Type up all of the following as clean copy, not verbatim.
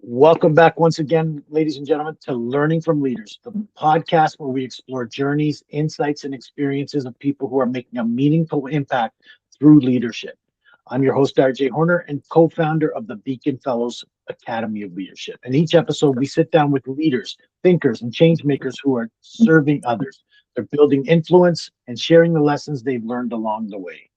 Welcome back once again, ladies and gentlemen, to Learning from Leaders, the podcast where we explore journeys, insights, and experiences of people who are making a meaningful impact through leadership. I'm your host, RJ Horner, and co founder of the Beacon Fellows Academy of Leadership. In each episode, we sit down with leaders, thinkers, and change makers who are serving others. They're building influence and sharing the lessons they've learned along the way.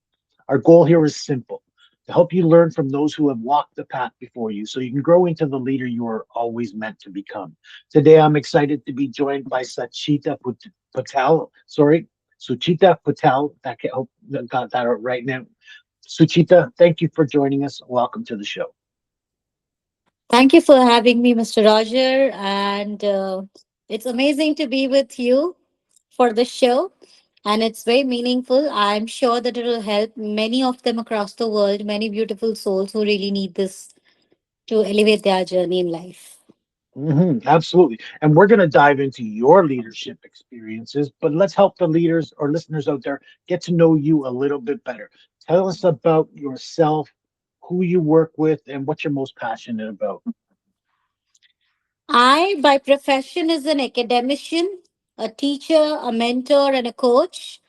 Our goal here is simple to help you learn from those who have walked the path before you so you can grow into the leader you are always meant to become. Today, I'm excited to be joined by Patel. Suchita Patel. I hope I got that right now. Suchita, thank you for joining us. Welcome to the show. Thank you for having me, Mr. Roger. And it's amazing to be with you for the show. And it's very meaningful. I'm sure that it will help many of them across the world, many beautiful souls who really need this to elevate their journey in life. Absolutely. And we're going to dive into your leadership experiences, but let's help the leaders or listeners out there get to know you a little bit better. Tell us about yourself, who you work with, and what you're most passionate about. I, by profession, is an academician, a teacher, a mentor, and a coach.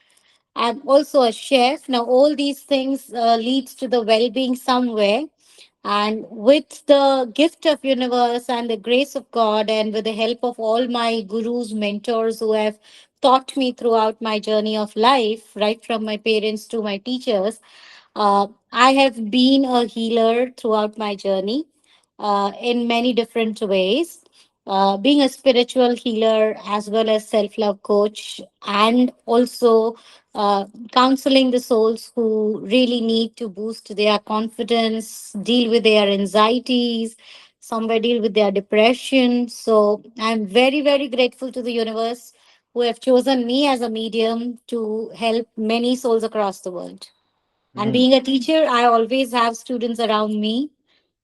I'm also a chef. Now, all these things leads to the well-being somewhere. And with the gift of universe and the grace of God, and with the help of all my gurus, mentors who have taught me throughout my journey of life, right from my parents to my teachers, I have been a healer throughout my journey in many different ways. Being a spiritual healer as well as self love coach, and also counseling the souls who really need to boost their confidence, deal with their anxieties, somewhere deal with their depression. So I'm very, very grateful to the universe who have chosen me as a medium to help many souls across the world. And Mhm. being a teacher, I always have students around me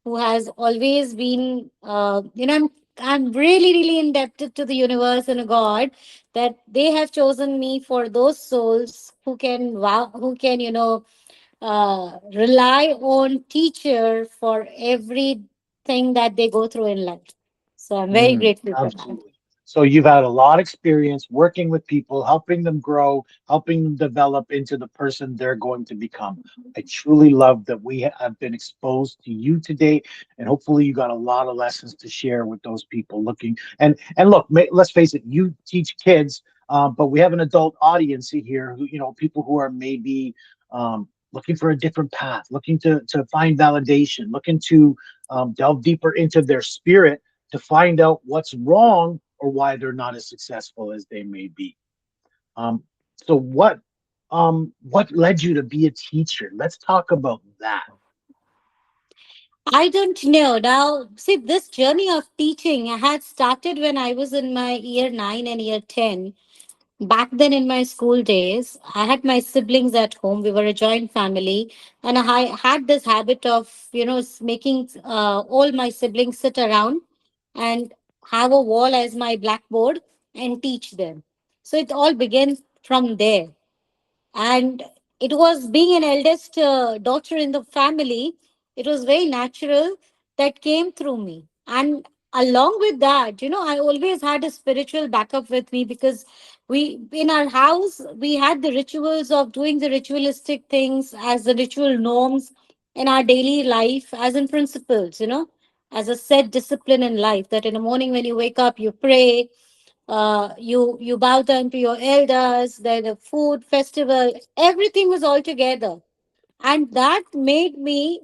who has always been, I'm really, really indebted to the universe and God that they have chosen me for those souls who can, wow, who can, rely on teacher for everything that they go through in life. So I'm very grateful for that. Absolutely. So you've had a lot of experience working with people, helping them grow, helping them develop into the person they're going to become. I truly love that we have been exposed to you today, and hopefully you got a lot of lessons to share with those people looking. And look, let's face it, you teach kids, but we have an adult audience here who, people who are maybe looking for a different path, looking to find validation, looking to delve deeper into their spirit to find out what's wrong or why they're not as successful as they may be. Um, so what led you to be a teacher? Let's talk about that. I don't know. Now, see, this journey of teaching had started when I was in my year 9 and year 10. Back then in my school days, I had my siblings at home. We were a joint family, and I had this habit of, making all my siblings sit around and have a wall as my blackboard and teach them. So it all began from there. And it was being an eldest daughter in the family, it was very natural that came through me. And along with that, I always had a spiritual backup with me because we in our house we had the rituals of doing the ritualistic things as the ritual norms in our daily life, as in principles, as a set discipline in life, that in the morning when you wake up you pray, you bow down to your elders, then the food festival, everything was all together. And that made me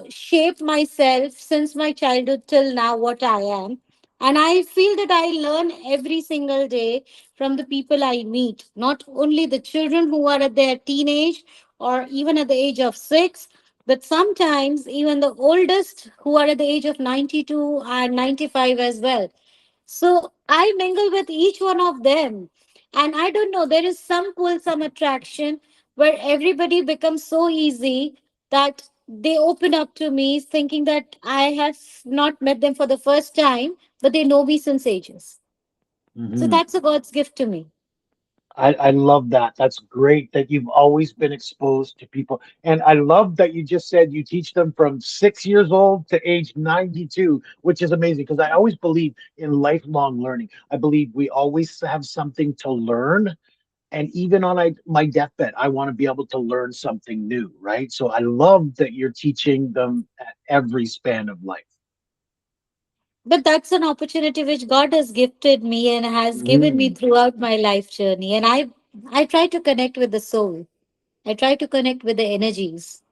shape myself since my childhood till now what I am. And I feel that I learn every single day from the people I meet, not only the children who are at their teenage or even at the age of 6, but sometimes even the oldest who are at the age of 92 and 95 as well. So I mingle with each one of them. And I don't know, there is some pull, some attraction where everybody becomes so easy that they open up to me thinking that I have not met them for the first time, but they know me since ages. So Mhm. that's a God's gift to me. I love that. That's great that you've always been exposed to people. And I love that you just said you teach them from 6 years old to age 92, which is amazing because I always believe in lifelong learning. I believe we always have something to learn. And even on my deathbed, I want to be able to learn something new, right? So I love that you're teaching them at every span of life. But that's an opportunity which God has gifted me and has given me Mm, throughout my life journey. And I try to connect with the soul. I try to connect with the energies.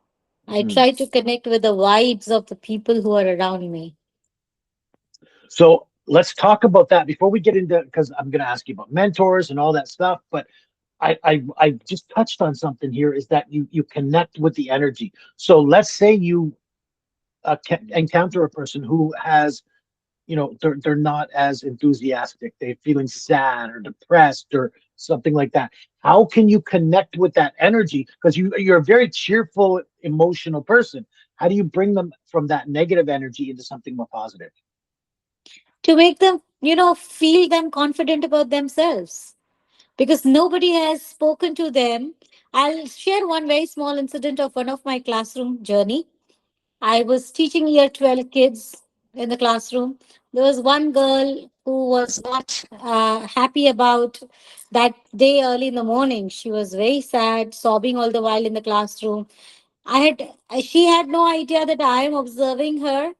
I mhm. try to connect with the vibes of the people who are around me. So let's talk about that before we get into, because I'm going to ask you about mentors and all that stuff. But I just touched on something here is that you connect with the energy. So let's say you encounter a person who has, they're not as enthusiastic. They're feeling sad or depressed or something like that. How can you connect with that energy? Because you're a very cheerful, emotional person. How do you bring them from that negative energy into something more positive? To make them, feel them confident about themselves. Because nobody has spoken to them. I'll share one very small incident of one of my classroom journey. I was teaching year 12 kids in the classroom. There was one girl who was not happy about that day early in the morning. She was very sad, sobbing all the while in the classroom. She had no idea that I am observing her.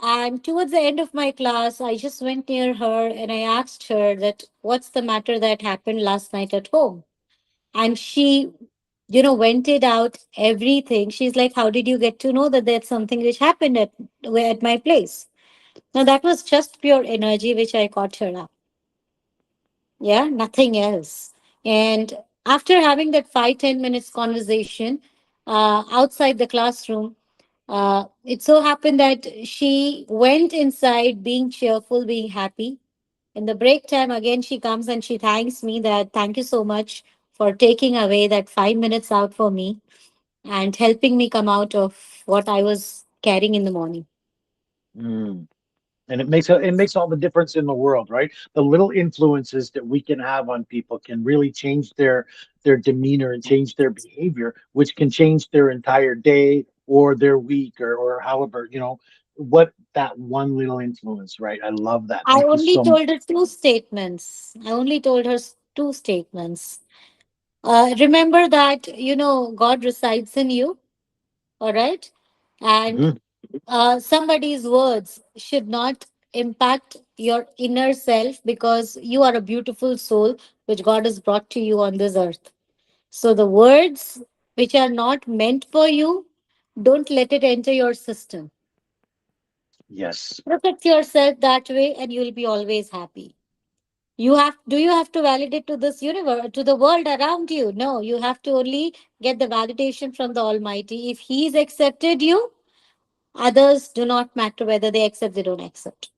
And towards the end of my class, I just went near her and I asked her that what's the matter that happened last night at home. And she, vented out everything. She's like, how did you get to know that there's something which happened at my place? Now that was just pure energy which I caught her up. Yeah, nothing else. And after having that 5-10 minutes conversation outside the classroom, it so happened that she went inside being cheerful, being happy. In the break time, again, she comes and she thanks me that thank you so much for taking away that 5 minutes out for me and helping me come out of what I was carrying in the morning. Mm. And it makes all the difference in the world, right? The little influences that we can have on people can really change their demeanor and change their behavior, which can change their entire day or their week or however, what that one little influence, right? I love that. I Thank you only so much. told her two statements. I only told her two statements. Remember that, God resides in you, all right? And Mhm. somebody's words should not impact your inner self because you are a beautiful soul which God has brought to you on this earth. So the words which are not meant for you, don't let it enter your system. Yes. Protect yourself that way and you'll be always happy. You have to validate to this universe, to the world around you? No, you have to only get the validation from the Almighty. If He's accepted you, others do not matter whether they accept, they don't accept.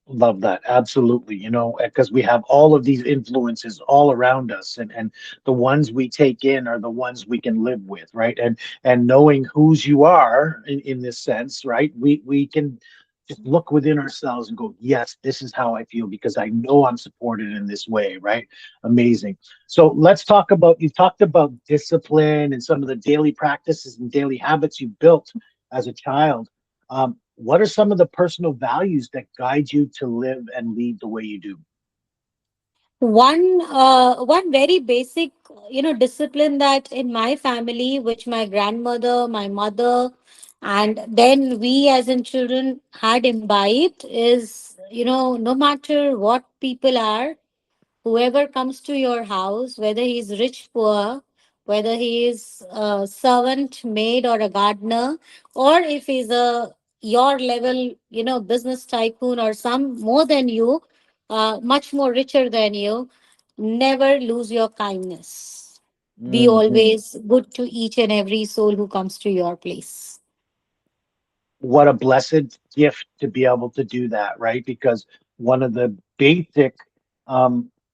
Love that. Absolutely. Because we have all of these influences all around us and the ones we take in are the ones we can live with, right? And knowing whose you are in this sense, right? We can just look within ourselves and go, yes, this is how I feel because I know I'm supported in this way, right? Amazing. So let's talk about, you talked about discipline and some of the daily practices and daily habits you built as a child. What are some of the personal values that guide you to live and lead the way you do? One very basic, discipline that in my family, which my grandmother, my mother, and then we as in children had imbibed is, no matter what people are, whoever comes to your house, whether he's rich, poor, whether he is a servant, maid, or a gardener, or if he's a your level, business tycoon or some more than you, much more richer than you, never lose your kindness. Be Mhm. always good to each and every soul who comes to your place. What a blessed gift to be able to do that, right? Because one of the basic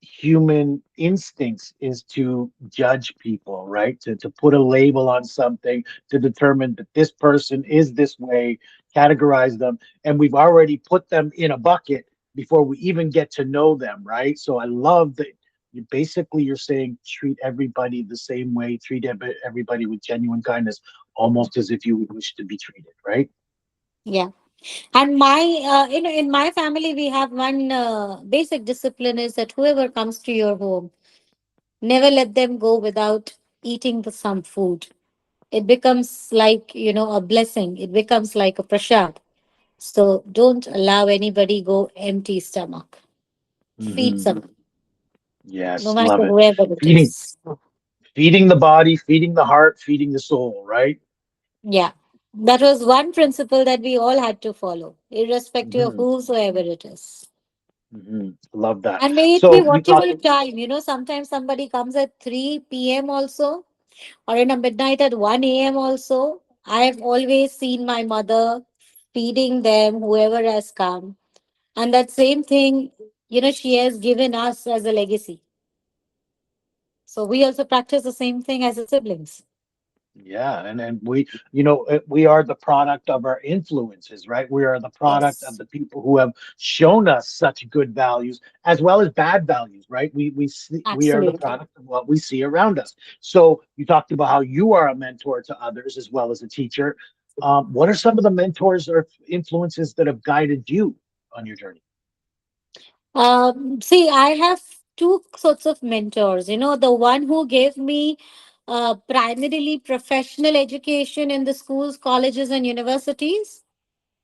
human instincts is to judge people, right? To put a label on something, to determine that this person is this way, categorize them, and we've already put them in a bucket before we even get to know them, right? So I love that you're saying treat everybody the same way, treat everybody with genuine kindness, almost as if you would wish to be treated, right? Yeah. And in my family, we have one basic discipline is that whoever comes to your home, never let them go without eating some food. It becomes like, a blessing. It becomes like a prasad. So don't allow anybody go empty stomach. Feed Hmm. some, no Yes, matter love it. whoever it Feeding, is. feeding the body, feeding the heart, feeding the soul, right? Yeah. That was one principle that we all had to follow, irrespective of Hmm. whosoever it is. Hmm. Love that. And may it be So you talked. whatever time, sometimes somebody comes at 3 p.m. also, or in a midnight at 1 a.m. also. I've always seen my mother feeding them, whoever has come. And that same thing, she has given us as a legacy. So we also practice the same thing as the siblings. Yeah, and we, we are the product of our influences, right? We are the product of Yes, the people who have shown us such good values as well as bad values, right? We are the absolutely. product of what we see around us. So you talked about how you are a mentor to others as well as a teacher. What are some of the mentors or influences that have guided you on your journey? See, I have two sorts of mentors. The one who gave me primarily professional education in the schools, colleges, and universities,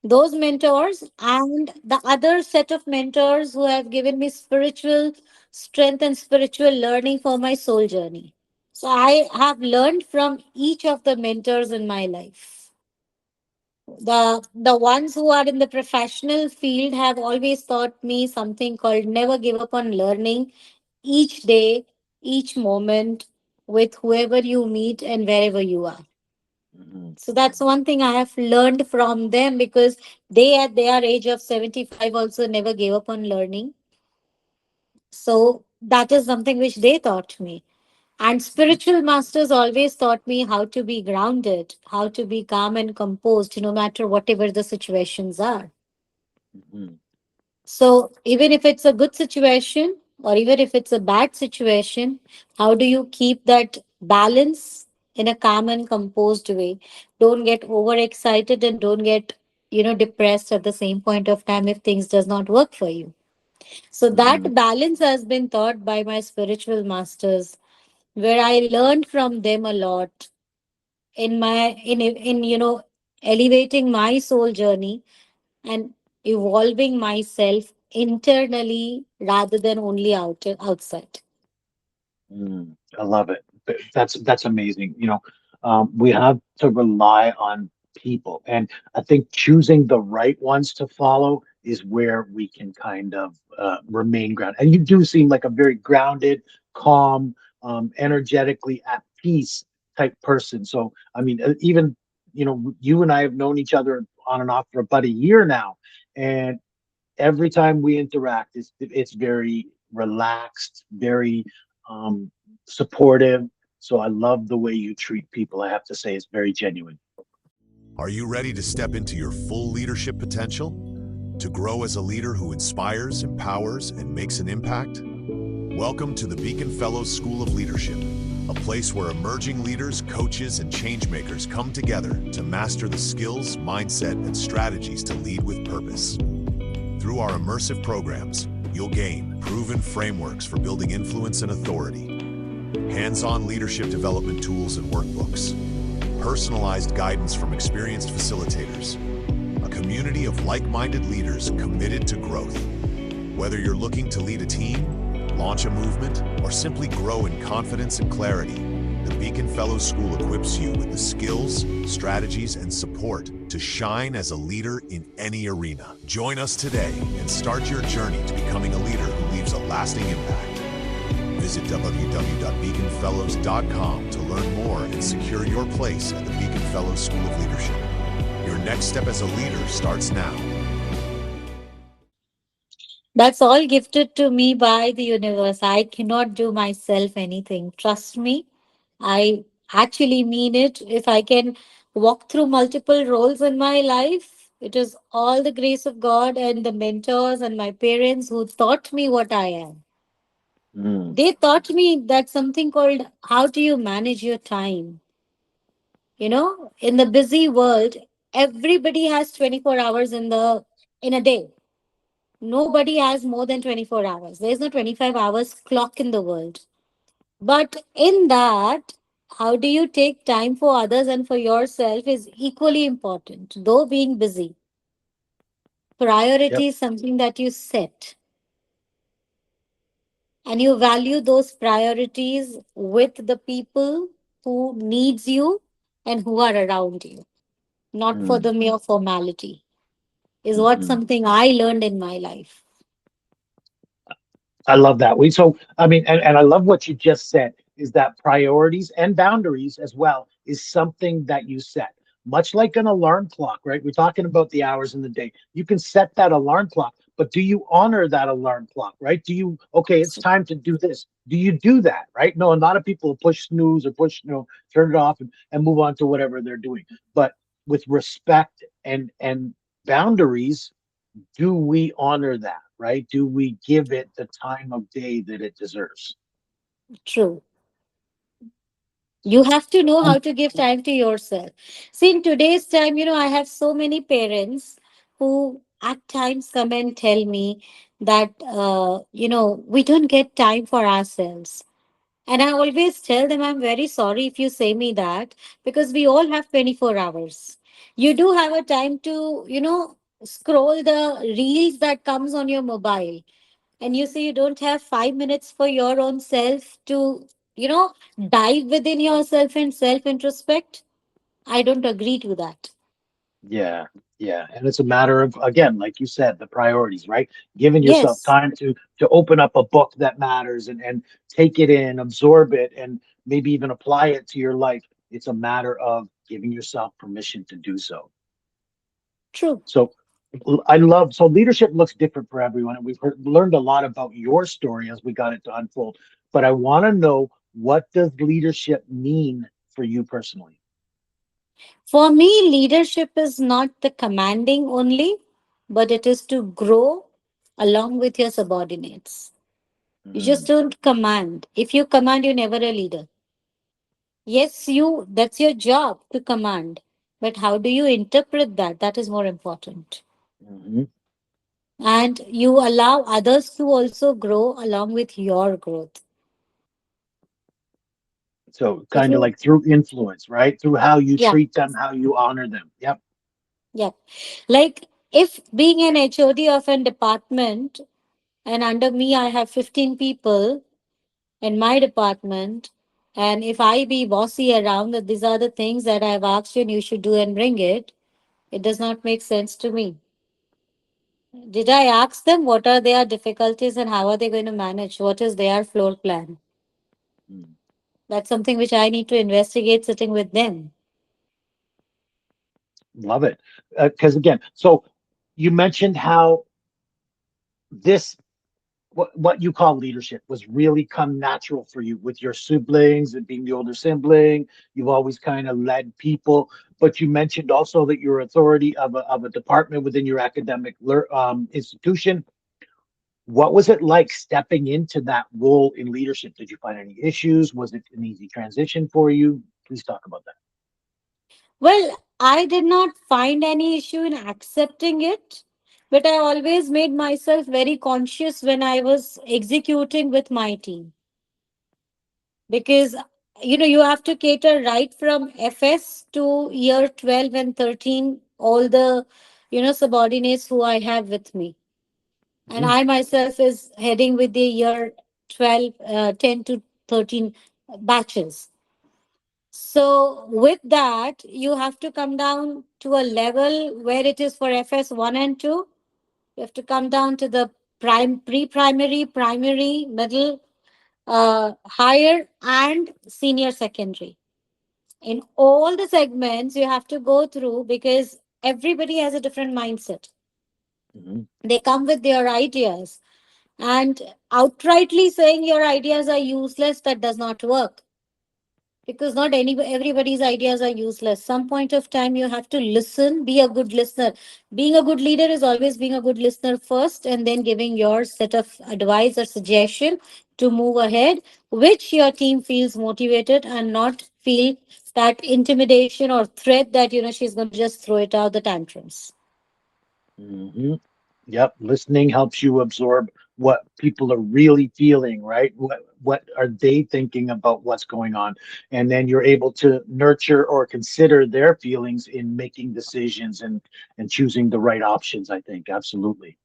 those mentors, and the other set of mentors who have given me spiritual strength and spiritual learning for my soul journey. So I have learned from each of the mentors in my life. The ones who are in the professional field have always taught me something called never give up on learning each day, each moment, with whoever you meet and wherever you are. Mhm, So that's one thing I have learned from them, because they at their age of 75 also never gave up on learning. So that is something which they taught me. And spiritual masters always taught me how to be grounded, how to be calm and composed, no matter whatever the situations are. mhm, So even if it's a good situation or even if it's a bad situation, how do you keep that balance in a calm and composed way? Don't get overexcited and don't get, depressed at the same point of time if things does not work for you. So mhm, that balance has been taught by my spiritual masters, where I learned from them a lot in elevating my soul journey and evolving myself internally rather than only outside. I love it. That's amazing. We have to rely on people, and I think choosing the right ones to follow is where we can kind of remain grounded. And you do seem like a very grounded, calm, energetically at peace type person. So, I mean, even you and I have known each other on and off for about a year now, and every time we interact, it's very relaxed, very um, supportive. So I love the way you treat people. I have to say, it's very genuine. Are you ready to step into your full leadership potential? To grow as a leader who inspires, empowers, and makes an impact? Welcome to the Beacon Fellows School of Leadership, a place where emerging leaders, coaches, and changemakers come together to master the skills, mindset, and strategies to lead with purpose. Through our immersive programs, you'll gain proven frameworks for building influence and authority, hands-on leadership development tools and workbooks, personalized guidance from experienced facilitators, a community of like-minded leaders committed to growth. Whether you're looking to lead a team, launch a movement, or simply grow in confidence and clarity, the Beacon Fellows School equips you with the skills, strategies, and support to shine as a leader in any arena. Join us today and start your journey to becoming a leader who leaves a lasting impact. Visit www.beaconfellows.com to learn more and secure your place at the Beacon Fellows School of Leadership. Your next step as a leader starts now. That's all gifted to me by the universe. I cannot do myself anything. Trust me. I actually mean it. If I can walk through multiple roles in my life, it is all the grace of God and the mentors and my parents who taught me what I am. Mm. They taught me that something called how do you manage your time. In the busy world, everybody has 24 hours in a day. Nobody has more than 24 hours. There is no 25 hours clock in the world. But in that, how do you take time for others and for yourself is equally important, though being busy. Yep. Priority is something that you set, and you value those priorities with the people who needs you and who are around you, not for Mm. the mere formality, is what Mhm. something I learned in my life. I love that. So, I mean, and I love what you just said is that priorities and boundaries as well is something that you set. Much like an alarm clock, right? We're talking about the hours in the day. You can set that alarm clock, but do you honor that alarm clock, right? Do you, okay, it's time to do this. Do you do that, right? No, a lot of people push snooze or push, turn it off and move on to whatever they're doing. But with respect and boundaries, do we honor that, right? Do we give it the time of day that it deserves? True. You have to know how Um, to give time to yourself. See, in today's time, I have so many parents who at times come and tell me that, we don't get time for ourselves. And I always tell them, I'm very sorry if you say me that, because we all have 24 hours. You do have a time to, scroll the reels that comes on your mobile, and you say you don't have 5 minutes for your own self to, dive within yourself and self introspect. I don't agree to that. yeah, yeah. And it's a matter of, again, like you said, the priorities, right? Giving yourself Yes, time to open up a book that matters and take it in, absorb it, and maybe even apply it to your life. It's a matter of giving yourself permission to do so. true. So I love so leadership looks different for everyone, and learned a lot about your story as we got it to unfold. But I want to know, what does leadership mean for you personally? For me, leadership is not the commanding only, but it is to grow along with your subordinates. You just Mm, don't command. If you command, you're never a leader. Yes, that's your job to command. But how do you interpret that? That is more important. mhm. And you allow others to also grow along with your growth. So If kind of you, like through influence, right? Through how you yeah, treat them, how you honor them. Yep. yeah. Like if being an HOD of a department and under me I have 15 people in my department, and if I be bossy around that these are the things that I've asked you and you should do and bring it does not make sense to me. Did I ask them what are their difficulties and how are they going to manage? What is their floor plan? Mm, That's something which I need to investigate sitting with them. love it. Because again, so you mentioned how this what you call leadership was really come natural for you with your siblings and being the older sibling. You've always kind of led people, but you mentioned also that you're authority of a department within your academic institution. What was it like stepping into that role in leadership? Did you find any issues? Was it an easy transition for you? Please talk about that. Well, I did not find any issue in accepting it, but I always made myself very conscious when I was executing with my team because you have to cater right from FS to year 12 and 13, all the subordinates who I have with me. And Mhm. I myself is heading with the year 12, 10 to 13 batches. So with that, you have to come down to a level where it is for FS 1 and 2. You have to come down to the pre-primary, primary, middle, higher, and senior secondary. In all the segments, you have to go through because everybody has a different mindset. Mhm. They come with their ideas, and outrightly saying your ideas are useless, that does not work because not everybody's ideas are useless. Some point of time you have to listen, be a good listener. Being a good leader is always being a good listener first and then giving your set of advice or suggestion to move ahead, which your team feels motivated and not feel that intimidation or threat that, she's going to just throw it out the tantrums. Hmm. Yep. Listening helps you absorb what people are really feeling, right? What are they thinking about what's going on? And then you're able to nurture or consider their feelings in making decisions and choosing the right options, I think. Absolutely.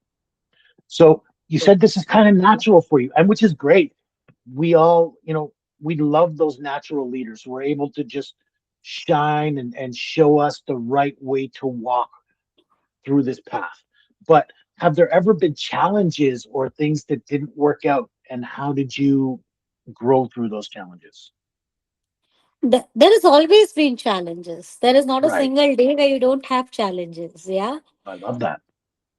So you said this is kind of natural for you, and which is great. We all, we love those natural leaders who are able to just shine and show us the right way to walk through this path. But have there ever been challenges or things that didn't work out? And how did you grow through those challenges? There has always been challenges. There is not a Right. single day where you don't have challenges. Yeah. I love that.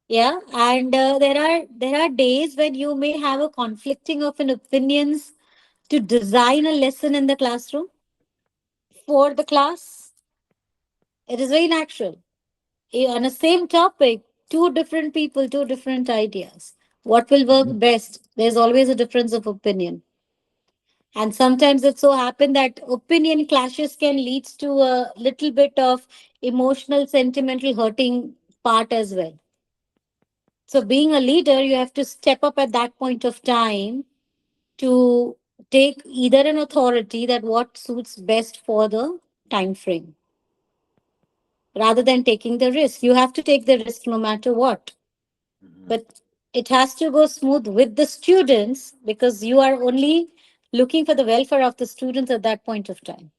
Yeah, and there are days when you may have a conflicting of an opinions to design a lesson in the classroom for the class. It is very natural. On a same topic, two different people, two different ideas. What will work Mhm, best? There's always a difference of opinion. And sometimes it so happen that opinion clashes can lead to a little bit of emotional, sentimental hurting part as well. So being a leader, you have to step up at that point of time to take either an authority that what suits best for the time frame rather than taking the risk. You have to take the risk no matter what, mhm, but it has to go smooth with the students because you are only looking for the welfare of the students at that point of time.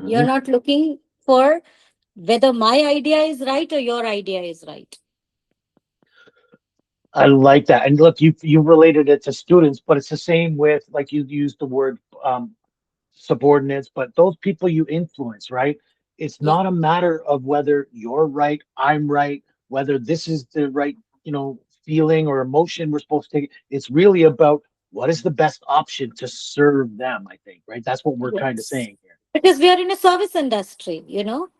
You're mhm. not looking for whether my idea is right or your idea is right. I like that. And look, you related it to students, but it's the same with, like, you used the word subordinates, but those people you influence, right? It's Yeah. not a matter of whether you're right, I'm right, whether this is the right, feeling or emotion we're supposed to take. It's really about what is the best option to serve them, I think, right? That's what we're kind of Yes. saying here. Because we are in a service industry. It's not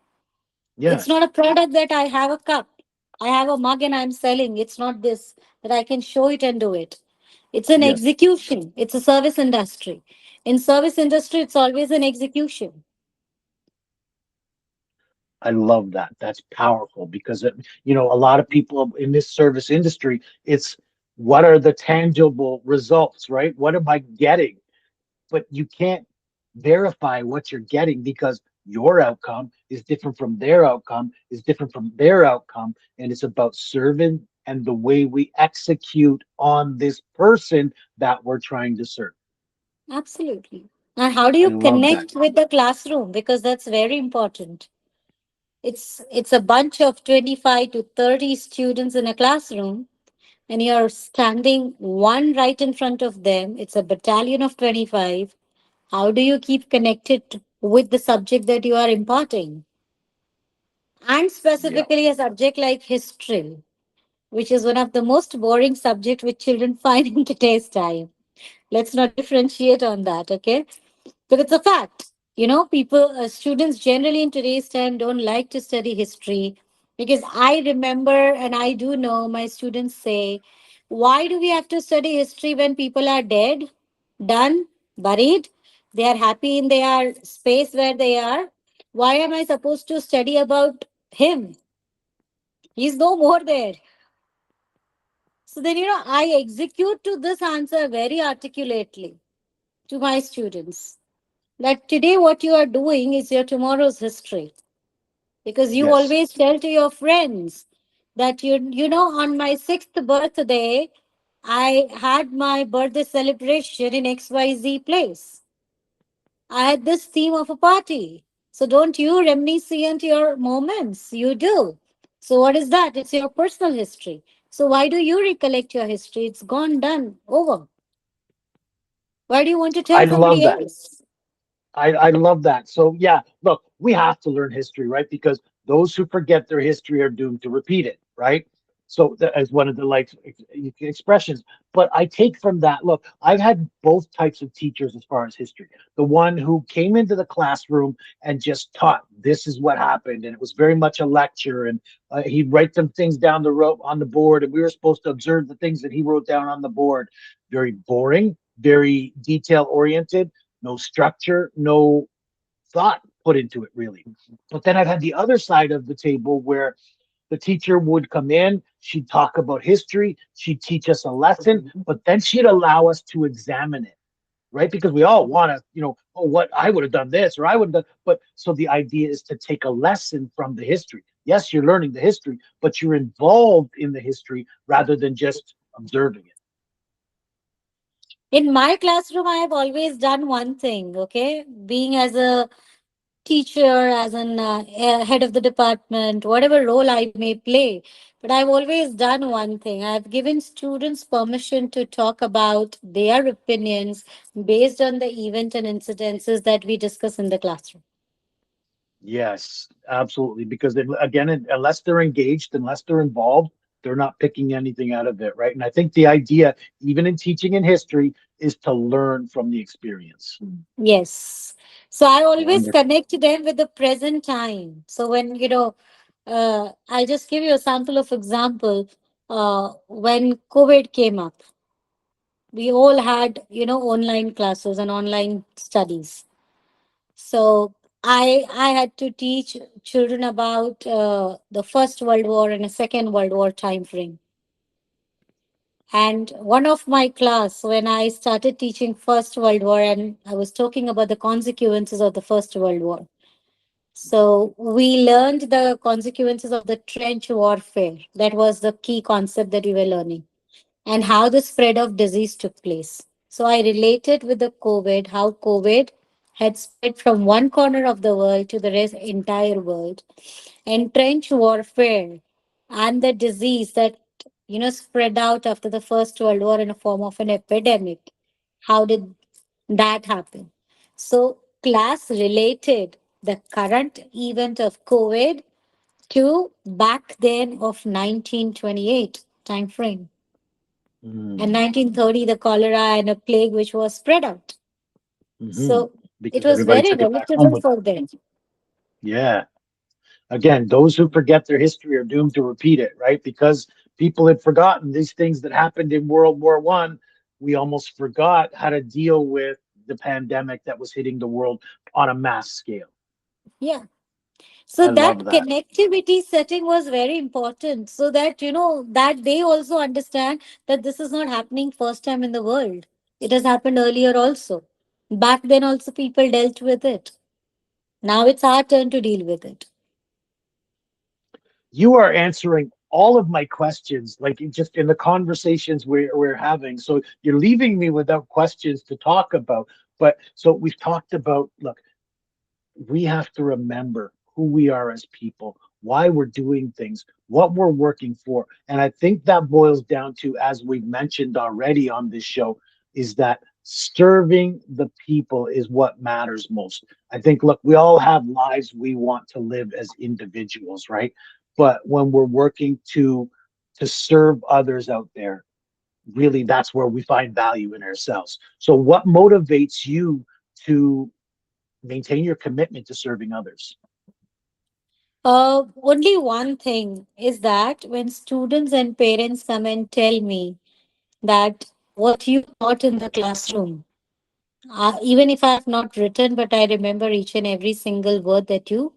Yes, a product that I have a cup, I have a mug and I'm selling. It's not this that I can show it and do it. It's an yes. execution. It's a service industry. In service industry, it's always an execution. I love that. That's powerful because a lot of people in this service industry, it's what are the tangible results, right? What am I getting? But you can't verify what you're getting because your outcome is different from their outcome, is different from their outcome. And it's about serving and the way we execute on this person that we're trying to serve. Absolutely. And how do I you love that. connect with the classroom? Because that's very important. It's a bunch of 25 to 30 students in a classroom, and you're standing one right in front of them. It's a battalion of 25. How do you keep connected with the subject that you are imparting? And Yeah. specifically a subject like history, which is one of the most boring subject which children find in today's time. Let's not differentiate on that, okay? But it's a fact. Students generally in today's time don't like to study history because I remember and I do know my students say, why do we have to study history when people are dead, done, buried? They are happy in their space where they are. Why am I supposed to study about him? He's no more there. So then, I execute to this answer very articulately to my students that today what you are doing is your tomorrow's history, because you Yes. always tell to your friends that on my 6th birthday I had my birthday celebration in XYZ place. I had this theme of a party. So don't you reminisce your moments? You do. So what is that? It's your personal history. So why do you recollect your history? It's gone, done, over. Why do you want to I tell love somebody that. else? I love that. So yeah, look, we have to learn history, right? Because those who forget their history are doomed to repeat it, right? So that as one of the expressions. But I take from that, look, I've had both types of teachers as far as history. The one who came into the classroom and just taught this is what happened, and it was very much a lecture, and he'd write some things down on the board, and we were supposed to observe the things that he wrote down on the board. Very boring, very detail oriented, no structure, no thought put into it really. But then I've had the other side of the table where the teacher would come in, she'd talk about history, she'd teach us a lesson, but then she'd allow us to examine it, right? Because we all want to, oh, what I would have done this or I would have done. But so the idea is to take a lesson from the history. Yes, you're learning the history, but you're involved in the history rather than just observing it. In my classroom, I have always done one thing, okay? Being as a teacher, as an head of the department, whatever role I may play. But I've always done one thing. I've given students permission to talk about their opinions based on the event and incidences that we discuss in the classroom. Yes, absolutely. Because then, again, unless they're engaged, unless they're involved, they're not picking anything out of it, right? And I think the idea, even in teaching in history, is to learn from the experience. Yes. So I always Wonderful. connect them with the present time. So when, I'll just give you a sample of example. When COVID came up, we all had, online classes and online studies. So I had to teach children about the First World War and a Second World War time frame. And one of my class, when I started teaching First World War, and I was talking about the consequences of the First World War. So we learned the consequences of the trench warfare. That was the key concept that we were learning, and how the spread of disease took place. So I related with the COVID, how COVID had spread from one corner of the world to the rest entire world. And trench warfare and the disease that spread out after the First World War in a form of an epidemic. How did that happen? So class related the current event of COVID to back then of 1928 time frame, and Mm. 1930 the cholera and a plague which was spread out. Hmm. So it Because was everybody very took it back home relatable with for them. them. Yeah. Again, those who forget their history are doomed to repeat it, right? Because people had forgotten these things that happened in World War I. We almost forgot how to deal with the pandemic that was hitting the world on a mass scale. Yeah. So I that love that. connectivity setting was very important, so that that they also understand that this is not happening first time in the world. It has happened earlier also. Back then also people dealt with it. Now it's our turn to deal with it. You are answering all of my questions, like just in the conversations we're having. So you're leaving me without questions to talk about. But so we've talked about, look, we have to remember who we are as people, why we're doing things, what we're working for. And I think that boils down to, as we've mentioned already on this show, is that serving the people is what matters most. I think, look, we all have lives we want to live as individuals, right? But when we're working to serve others out there, really that's where we find value in ourselves. So what motivates you to maintain your commitment to serving others? Only one thing is that when students and parents come and tell me that what you taught in the classroom, even if I have not written, but I remember each and every single word that you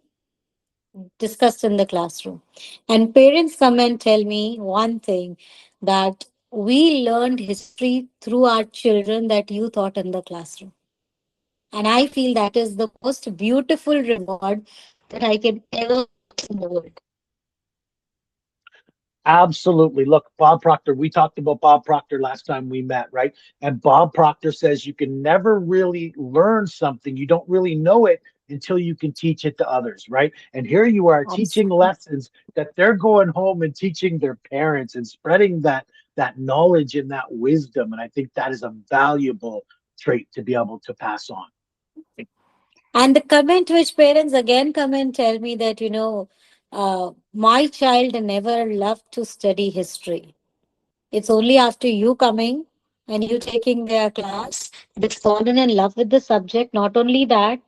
discussed in the classroom. And parents come and tell me one thing, that we learned history through our children that you taught in the classroom. And I feel that is the most beautiful reward that I can ever get in the world. Absolutely. Look, Bob Proctor, we talked about Bob Proctor last time we met, right? And Bob Proctor says you can never really learn something. You don't really know it until you can teach it to others, right? And here you are teaching Absolutely. lessons that they're going home and teaching their parents and spreading that knowledge and that wisdom. And I think that is a valuable trait to be able to pass on. And the comment which parents again come and tell me that, my child never loved to study history. It's only after you coming and you taking their class, they've fallen in love with the subject. Not only that,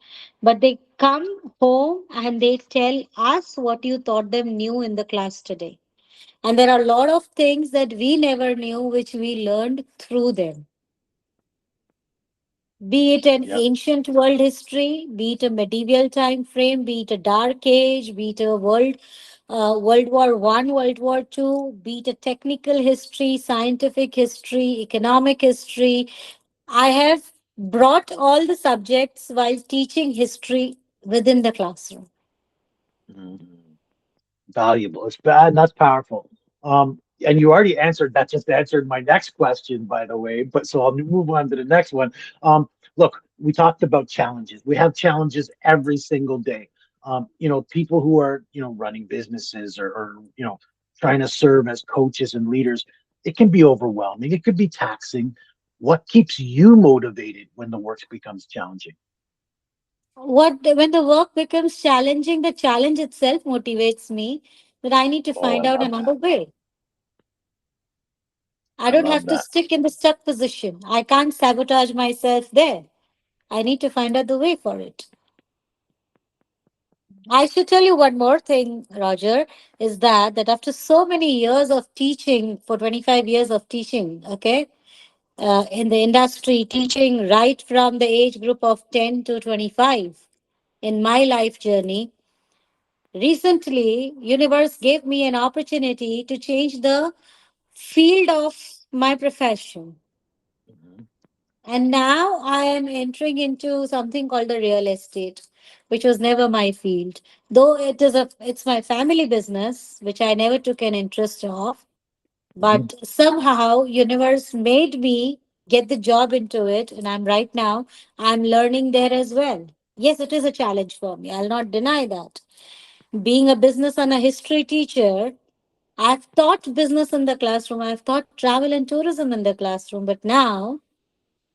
but they come home and they tell us what you taught them new in the class today. And there are a lot of things that we never knew which we learned through them. Be it an Yep. ancient world history, be it a medieval time frame, be it a dark age, be it a World War One, World War Two, be it a technical history, scientific history, economic history. I have brought all the subjects while teaching history within the classroom. Valuable. It's bad. That's powerful. And you already answered that. Just answered my next question, by the way. But so I'll move on to the next one. Look, we talked about challenges. We have challenges every single day. People who are running businesses or trying to serve as coaches and leaders. It can be overwhelming. It could be taxing. What keeps you motivated when the work becomes challenging? What when the work becomes challenging, the challenge itself motivates me that I need to Oh, I find out love another that. way. I I don't love have to that. stick in the stuck position. I can't sabotage myself there. I need to find out the way for it. I should tell you one more thing, Roger, is that after so many years of teaching, for 25 years of teaching, okay, in the industry, teaching right from the age group of 10 to 25 in my life journey, recently, universe gave me an opportunity to change the field of my profession. Mhm. And now I am entering into something called the real estate, which was never my field. Though it's my family business, which I never took an interest of. Mhm. But somehow universe made me get the job into it. And I'm learning there as well. Yes, it is a challenge for me. I'll not deny that. Being a business and a history teacher, I've taught business in the classroom. I've taught travel and tourism in the classroom. But now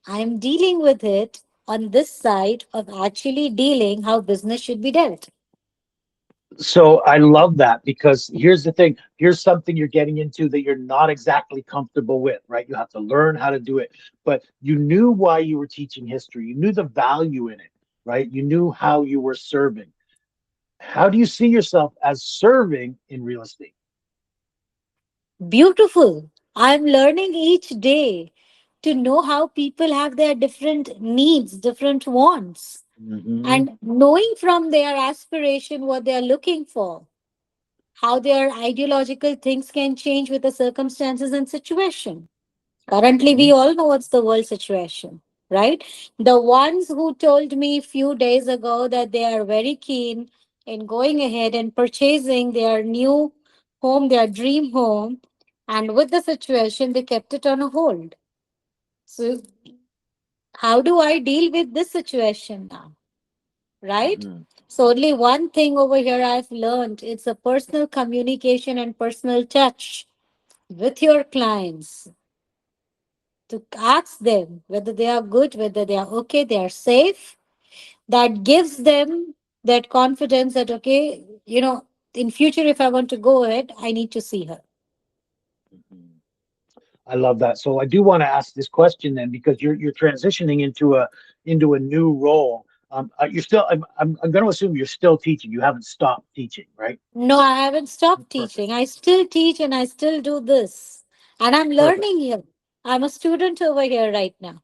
I'm dealing with it on this side of actually dealing how business should be dealt. So I love that because here's the thing. Here's something you're getting into that you're not exactly comfortable with, right? You have to learn how to do it, but you knew why you were teaching history. You knew the value in it, right? You knew how you were serving. How do you see yourself as serving in real estate? Beautiful. I'm learning each day to know how people have their different needs, different wants, Hmm. and knowing from their aspiration what they are looking for, how their ideological things can change with the circumstances and situation. Currently, we Hmm. all know what's the world situation, right? The ones who told me few days ago that they are very keen in going ahead and purchasing their new home, their dream home, and with the situation, they kept it on a hold. So, how do I deal with this situation now, right? Hmm. So, only one thing over here I've learned, it's a personal communication and personal touch with your clients to ask them whether they are good, whether they are okay, they are safe. That gives them that confidence that, okay, in future, if I want to go ahead, I need to see her. Hmm. I love that. So I do want to ask this question then, because you're transitioning into a new role. You're still. I'm going to assume you're still teaching. You haven't stopped teaching, right? No, I haven't stopped Perfect. teaching. I still teach and I still do this. And I'm Perfect. learning here. I'm a student over here right now.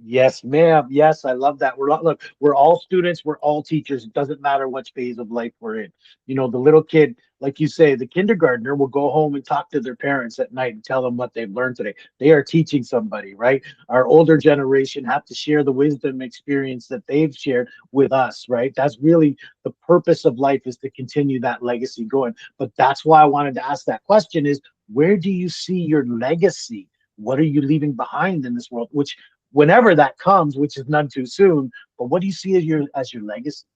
Yes, ma'am. Yes, I love that. We're not, look, we're all students, we're all teachers. It doesn't matter which phase of life we're in. The little kid, like you say, the kindergartner will go home and talk to their parents at night and tell them what they've learned today. They are teaching somebody, right? Our older generation have to share the wisdom experience that they've shared with us, right? That's really the purpose of life, is to continue that legacy going. But that's why I wanted to ask that question, is where do you see your legacy? What are you leaving behind in this world? Which whenever that comes, which is none too soon. But what do you see as your legacy?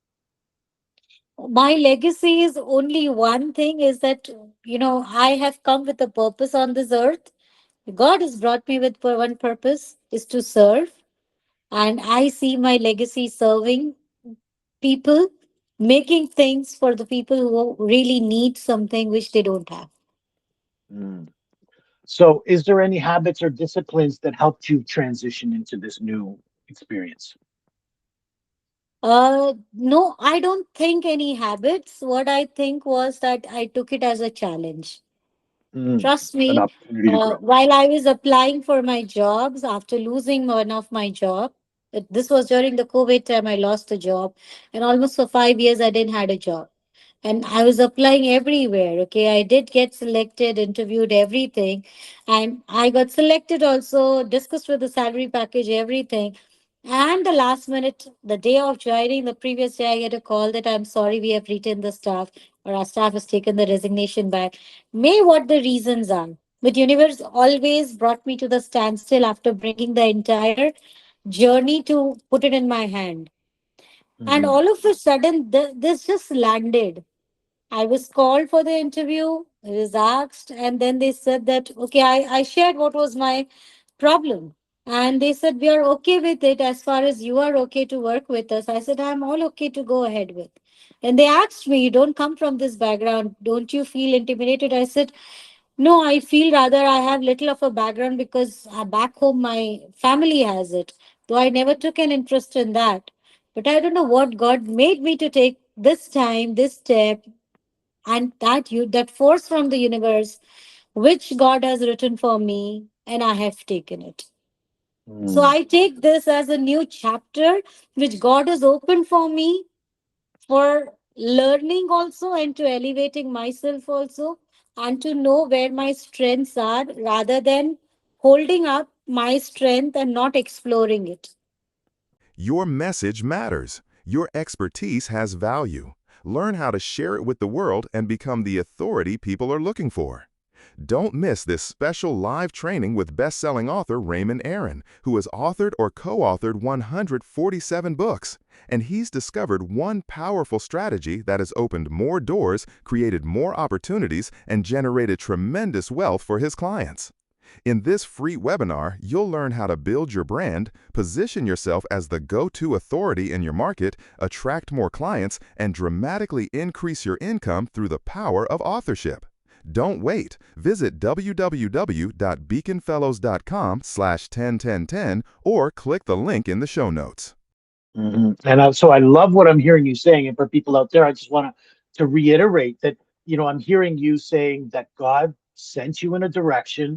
My legacy is only one thing is that, I have come with a purpose on this earth. God has brought me with one purpose is to serve. And I see my legacy serving people, making things for the people who really need something which they don't have. Mm. So, is there any habits or disciplines that helped you transition into this new experience? No, I don't think any habits. What I think was that I took it as a challenge. Mm. Trust An me, opportunity to grow. while I was applying for my jobs after losing one of my job, This was during the COVID time. I lost the job, and almost for 5 years I didn't had a job, and I was applying everywhere. Okay, I did get selected, interviewed, everything, and I got selected also. Discussed with the salary package, everything. And the last minute, the day of joining, the previous day, I get a call that I'm sorry, we have retained the staff, or our staff has taken the resignation back. May what the reasons are. But universe always brought me to the standstill after bringing the entire journey to put it in my hand. And Hmm. all of a sudden, this just landed. I was called for the interview, I was asked, and then they said that, okay, I shared what was my problem. And they said, we are okay with it as far as you are okay to work with us. I said, I'm all okay to go ahead with. And they asked me, you don't come from this background. Don't you feel intimidated? I said, no, I feel rather I have little of a background because back home my family has it. Though I never took an interest in that. But I don't know what God made me to take this time, this step, and that force from the universe which God has written for me, and I have taken it. So Hmm. I take this as a new chapter which God has opened for me, for learning also, and to elevating myself also, and to know where my strengths are rather than holding up my strength and not exploring it. Your message matters. Your expertise has value. Learn how to share it with the world and become the authority people are looking for. Don't miss this special live training with best-selling author Raymond Aaron, who has authored or co-authored 147 books. And he's discovered one powerful strategy that has opened more doors, created more opportunities, and generated tremendous wealth for his clients. In this free webinar, you'll learn how to build your brand, position yourself as the go-to authority in your market, attract more clients, and dramatically increase your income through the power of authorship. Don't wait. Visit www.beaconfellows.com/101010 or click the link in the show notes. And so I love what I'm hearing you saying. And for people out there, I just want to reiterate that, I'm hearing you saying that God sent you in a direction,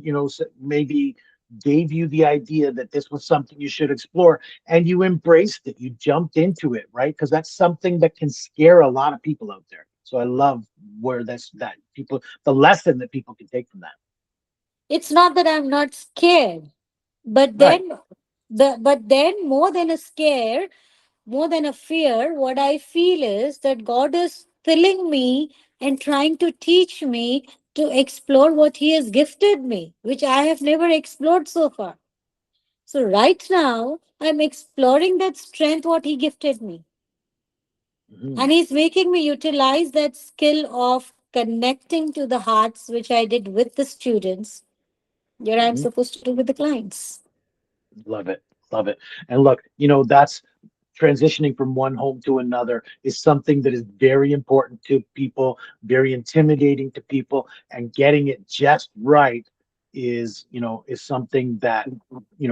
maybe gave you the idea that this was something you should explore, and you embraced it. You jumped into it, right? Because that's something that can scare a lot of people out there. So I love where that people, the lesson that people can take from that. It's not that I'm not scared, but Right. then more than a scare, more than a fear, what I feel is that God is filling me and trying to teach me to explore what He has gifted me, which I have never explored so far. So, right now, I'm exploring that strength, what He gifted me. Mhm. And He's making me utilize that skill of connecting to the hearts, which I did with the students, that I'm Mhm. supposed to do with the clients. Love it. Love it. And look, that's transitioning from one home to another is something that is very important to people, very intimidating to people, and getting it just right is something that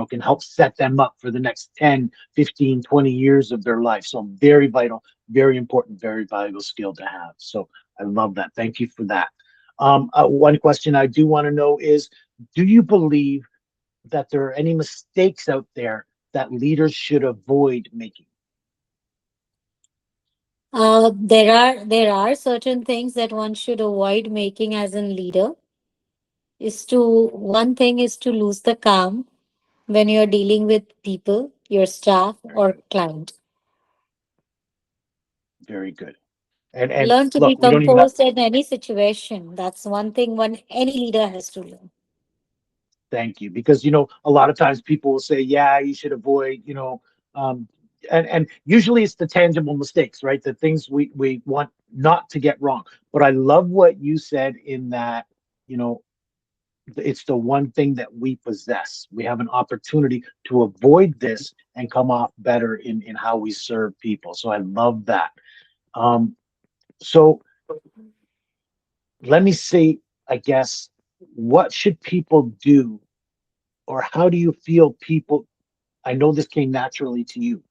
can help set them up for the next 10, 15, 20 years of their life. So very vital, very important, very valuable skill to have. So I love that. Thank you for that. One question I do want to know is, do you believe that there are any mistakes out there that leaders should avoid making? There are certain things that one should avoid making as a leader. Is to One thing is to lose the calm when you're dealing with people, your staff Very or good. client. Very good. And Learn to be look, we don't even have. composed in any situation. That's one thing one any leader has to learn. Thank you, because a lot of times people will say, yeah, you should avoid, um, and usually it's the tangible mistakes, right? The things we want not to get wrong. But I love what you said in that, you know, it's the one thing that we possess. We have an opportunity to avoid this and come off better in how we serve people. So I love that. Um, so let me see, I guess, what should people do, or how do you feel people? I know this came naturally to you,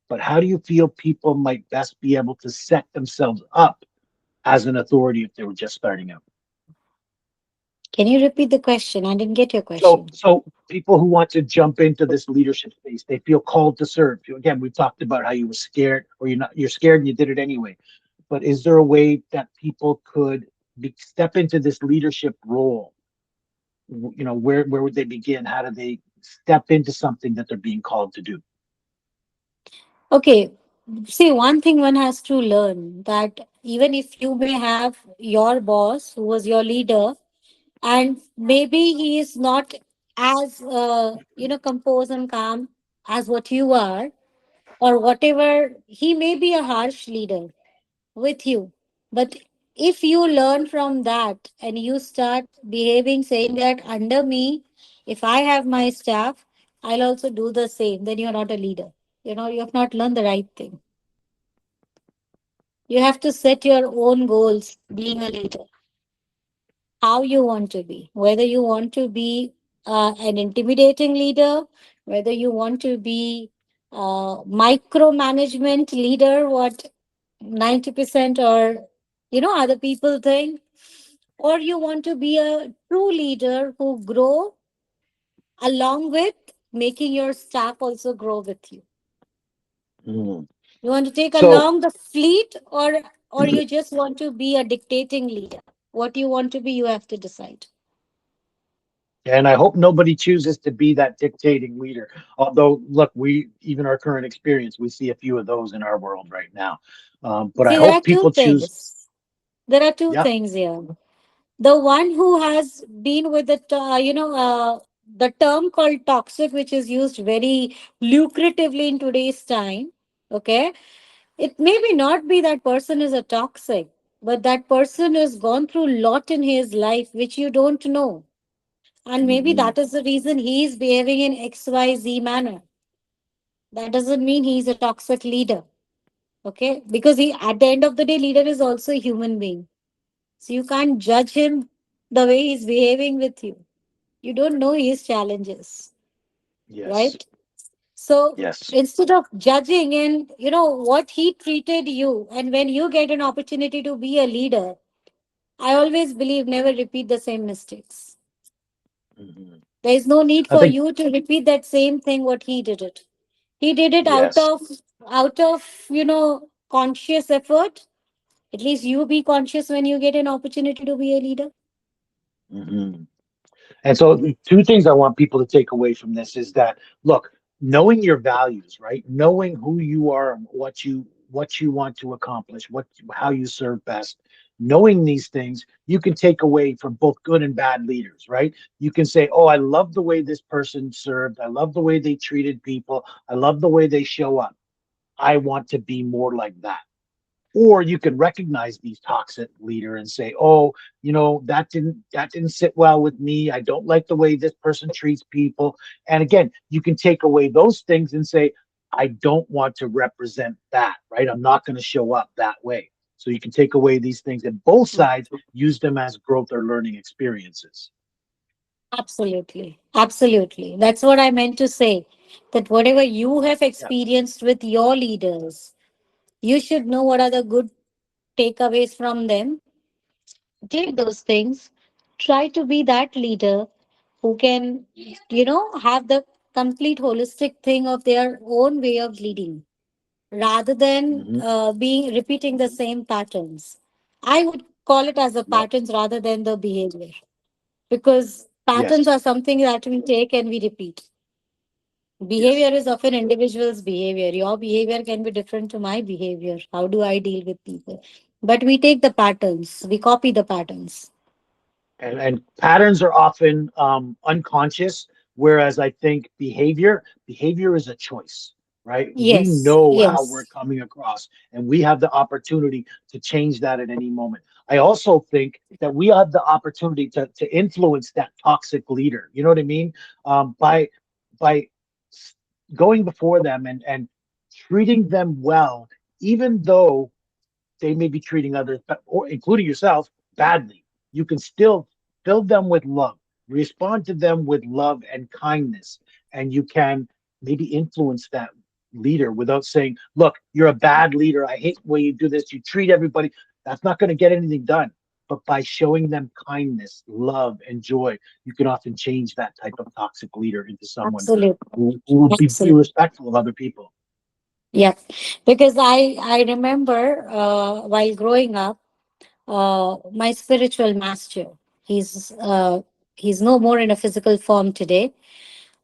but how do you feel people might best be able to set themselves up as an authority if they were just starting out? Can you repeat the question? I didn't get your So, question. so people who want to jump into this leadership space, they feel called to serve. Again, we've talked about how you were scared, or you're scared and you did it anyway. But is there a way that people could step into this leadership role? Where would they begin? How do they step into something that they're being called to do? Okay, see, one thing one has to learn that even if you may have your boss who was your leader, and maybe he is not as composed and calm as what you are, or whatever, he may be a harsh leader with you. But if you learn from that and you start behaving, saying that under me, if I have my staff, I'll also do the same, then you're not a leader. You have not learned the right thing. You have to set your own goals being a leader, how you want to be, whether you want to be an intimidating leader, whether you want to be micromanagement leader, what 90% or other people think, or you want to be a true leader who grow along with making your staff also grow with you. Mm. You want to take So, along the fleet, or you just want to be a dictating leader. What you want to be, you have to decide. and I hope nobody chooses to be that dictating leader. Although, look, even our current experience, we see a few of those in our world right now. But I See, there are hope two people choose. things. There are two Yeah. things here. The one who has been with the term called toxic, which is used very lucratively in today's time. Okay, it maybe not be that person is a toxic, but that person has gone through a lot in his life which you don't know, and maybe Hmm. that is the reason he is behaving in XYZ manner. That doesn't mean he's a toxic leader. Okay, because he, at the end of the day, leader is also a human being. So you can't judge him the way he's behaving with you. You don't know his challenges, Yes. right? So Yes. instead of judging and what he treated you, and when you get an opportunity to be a leader, I always believe never repeat the same mistakes. Hmm. There is no need I for think you to repeat that same thing what he did it. He did it yes. out of conscious effort. At least you be conscious when you get an opportunity to be a leader. Hmm. And so, the two things I want people to take away from this is that, look, knowing your values, right? Knowing who you are, and what you want to accomplish, how you serve best. Knowing these things, you can take away from both good and bad leaders, right? You can say, "Oh, I love the way this person served. I love the way they treated people. I love the way they show up. I want to be more like that." Or you can recognize these toxic leader and say, "Oh, that didn't sit well with me. I don't like the way this person treats people." And again, you can take away those things and say, "I don't want to represent that, right? I'm not going to show up that way." So you can take away these things, and both sides use them as growth or learning experiences. Absolutely. Absolutely. That's what I meant to say. That whatever you have Yeah. experienced with your leaders, you should know what are the good takeaways from them. Take those things. Try to be that leader who can, have the complete holistic thing of their own way of leading rather than Hmm. being repeating the same patterns. I would call it as the Yep. patterns rather than the behavior, because patterns Yes. are something that we take and we repeat. Yes. Behavior is often individual's behavior. Your behavior can be different to my behavior. How do I deal with people? But we take the patterns, we copy the patterns. And patterns are often unconscious, whereas I think behavior is a choice, right? We Yes, know how we're yes, coming across, and we have the opportunity to change that at any moment. I also think that we have the opportunity to influence that toxic leader, you know what I mean, by going before them and treating them well, even though they may be treating others, or including yourself, badly. You can still fill them with love, respond to them with love and kindness, and you can maybe influence that leader without saying, "Look, you're a bad leader. I hate the way you do this. You treat everybody." That's not going to get anything done. but by showing them kindness, love, and joy, you can often change that type of toxic leader into someone Absolutely. who will be Absolutely. respectful of other people. Yes. Because I remember while growing up, my spiritual master, he's uh, he's no more in a physical form today,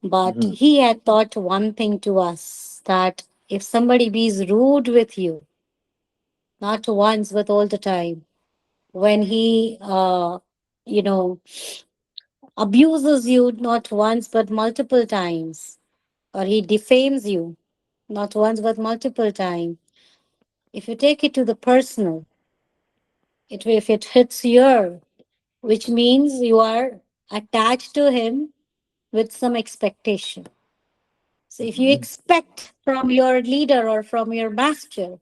but Hmm. he had taught one thing to us, that if somebody is rude with you, not once but all the time, when he you know abuses you not once but multiple times, or he defames you not once but multiple times, if you take it to the personal, if it hits your, which means you are attached to him with some expectation. So if you Hmm. expect from your leader or from your master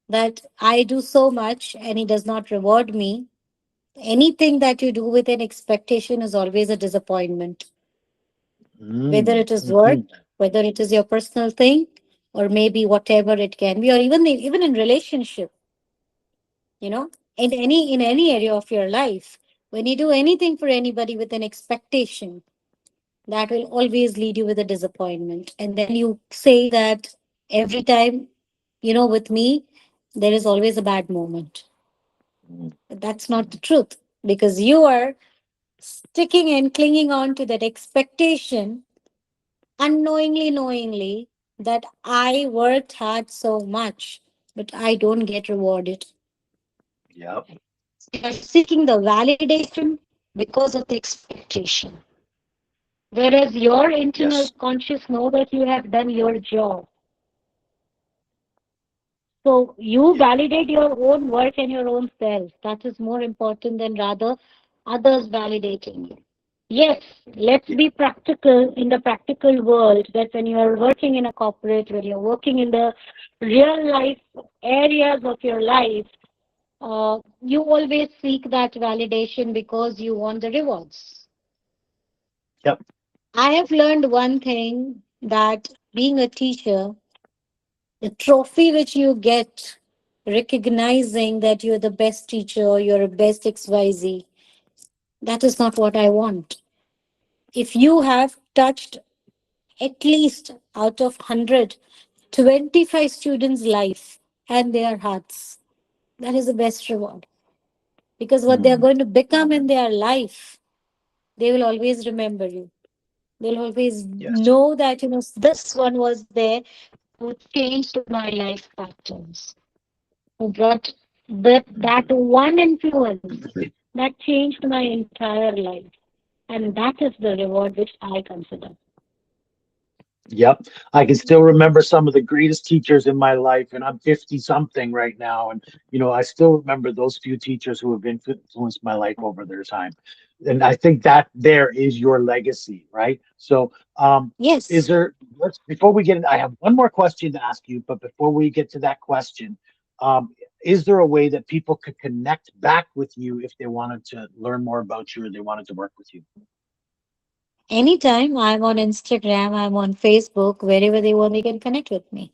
that I do so much and he does not reward me, anything that you do with an expectation is always a disappointment. Whether Mm. it is work, Hmm. whether it is your personal thing, or maybe whatever it can be, or even in relationship, you know, in any area of your life, when you do anything for anybody with an expectation, that will always lead you with a disappointment. And then you say that every time, with me, there is always a bad moment. But that's not the truth, because you are sticking and clinging on to that expectation, unknowingly, knowingly, that I worked hard so much, but I don't get rewarded. Yep. You're seeking the validation because of the expectation. Whereas your internal Yes. conscious know that you have done your job. So you Yeah. validate your own work and your own self. That is more important than rather others validating you. Yes, let's Yeah. be practical in the practical world, that when you are working in a corporate, when you're working in the real life areas of your life, you always seek that validation because you want the rewards. Yep. I have learned one thing, that being a teacher, the trophy which you get recognizing that you're the best teacher, you're a best XYZ, that is not what I want. If you have touched at least out of 100, 25 students' life and their hearts, that is the best reward. Because what they are Mm. going to become in their life, they will always remember you. They'll always Yes. know that, this one was there who changed my life patterns, who brought that Mhm. one influence that changed my entire life. And that is the reward which I consider. Yep. I can still remember some of the greatest teachers in my life, and I'm 50 something right now. And, I still remember those few teachers who have influenced my life over their time. And I think that there is your legacy, right? So, is Yes. before we get in, I have one more question to ask you, but before we get to that question, um, is there a way that people could connect back with you if they wanted to learn more about you or they wanted to work with you? Anytime I'm on Instagram, I'm on Facebook, wherever they want, they can connect with me.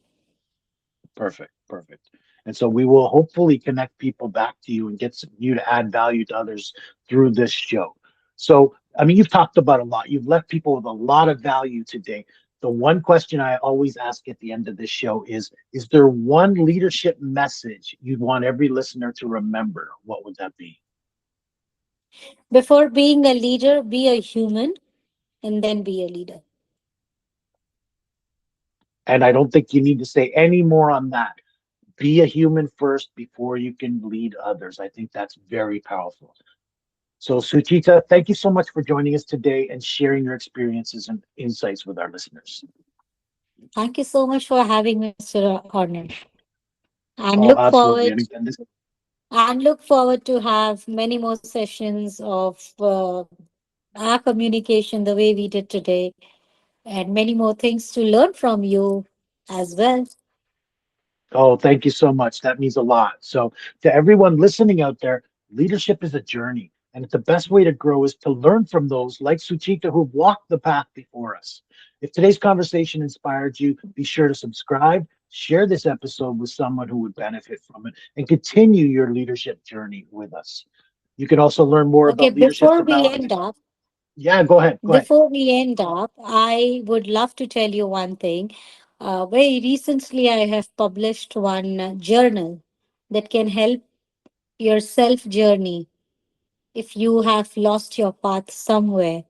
Perfect, perfect. And so we will hopefully connect people back to you and get you to add value to others through this show. So, I mean, you've talked about a lot. You've left people with a lot of value today. The one question I always ask at the end of this show is there one leadership message you'd want every listener to remember? What would that be? Before being a leader, be a human and then be a leader. And I don't think you need to say any more on that. Be a human first before you can lead others. I think that's very powerful. So, Suchita, thank you so much for joining us today and sharing your experiences and insights with our listeners. Thank you so much for having me, Mr. Horner. And Oh, look absolutely. forward to have many more sessions of our communication the way we did today, and many more things to learn from you as well. oh, thank you so much. That means a lot. So, to everyone listening out there, leadership is a journey, and the best way to grow is to learn from those like Suchita who've walked the path before us. If today's conversation inspired you, be sure to subscribe, Share this episode with someone who would benefit from it and continue your leadership journey with us. You can also learn more Okay, about leadership before we end development. up, Yeah, go ahead. Go ahead. I would love to tell you one thing. Very recently, I have published one journal that can help your self journey if you have lost your path somewhere.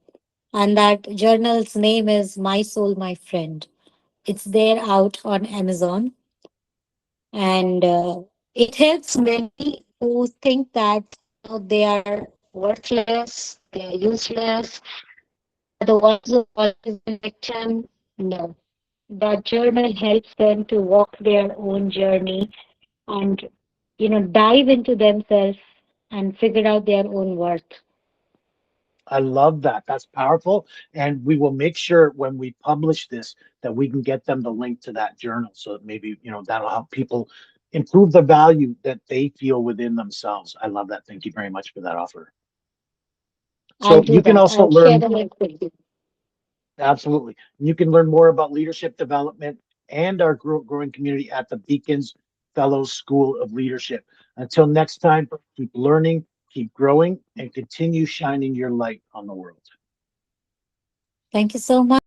And that journal's name is My Soul, My Friend. It's there out on Amazon. And it helps many who think that they are worthless, they are useless, the ones who always been victim. No. That journal helps them to walk their own journey and dive into themselves and figure out their own worth. I love that. That's powerful. And we will make sure when we publish this that we can get them the link to that journal. So that maybe, that'll help people improve the value that they feel within themselves. I love that. Thank you very much for that offer. I'll So do you can that. also I'll share learn, the link with you. absolutely. You can learn more about leadership development and our growing community at the Beacons Fellows School of Leadership. Until next time, keep learning, keep growing, and continue shining your light on the world. Thank you so much.